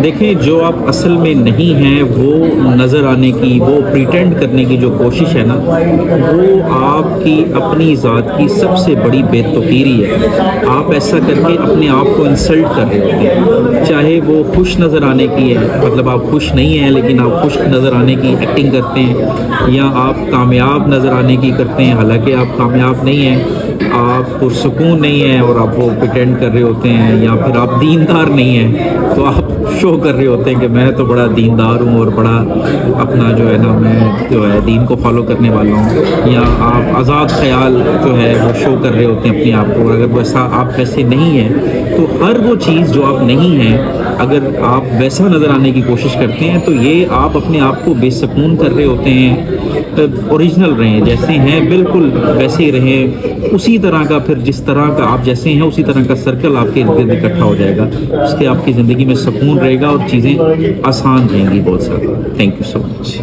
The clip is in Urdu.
دیکھیں، جو آپ اصل میں نہیں ہیں وہ نظر آنے کی، وہ پریٹینڈ کرنے کی جو کوشش ہے نا، وہ آپ کی اپنی ذات کی سب سے بڑی بے توقیری ہے۔ آپ ایسا کر کے اپنے آپ کو انسلٹ کر رہے ہوتے ہیں، چاہے وہ خوش نظر آنے کی ہے، مطلب آپ خوش نہیں ہیں لیکن آپ خوش نظر آنے کی ایکٹنگ کرتے ہیں، یا آپ کامیاب نظر آنے کی کرتے ہیں حالانکہ آپ کامیاب نہیں ہیں، آپ پرسکون نہیں ہیں اور آپ وہ پریٹینڈ کر رہے ہوتے ہیں، یا پھر آپ دیندار نہیں ہیں تو آپ شو کر رہے ہوتے ہیں کہ میں تو بڑا دیندار ہوں اور بڑا اپنا جو ہے نا، میں جو ہے دین کو فالو کرنے والا ہوں، یا آپ آزاد خیال جو ہے وہ شو کر رہے ہوتے ہیں اپنے آپ کو۔ اگر ویسا آپ ویسے نہیں ہیں تو ہر وہ چیز جو آپ نہیں ہیں، اگر آپ ویسا نظر آنے کی کوشش کرتے ہیں تو یہ آپ اپنے آپ کو بے سکون کر رہے ہوتے ہیں۔ اوریجنل رہیں، جیسے ہیں بالکل ویسے ہی رہیں، اسی طرح کا، پھر جس طرح کا آپ جیسے ہیں اسی طرح کا سرکل آپ کے ارد گرد اکٹھا ہو جائے گا، اس سے آپ کی زندگی میں سکون رہے گا اور چیزیں آسان رہیں گی بہت زیادہ۔ Thank you so much.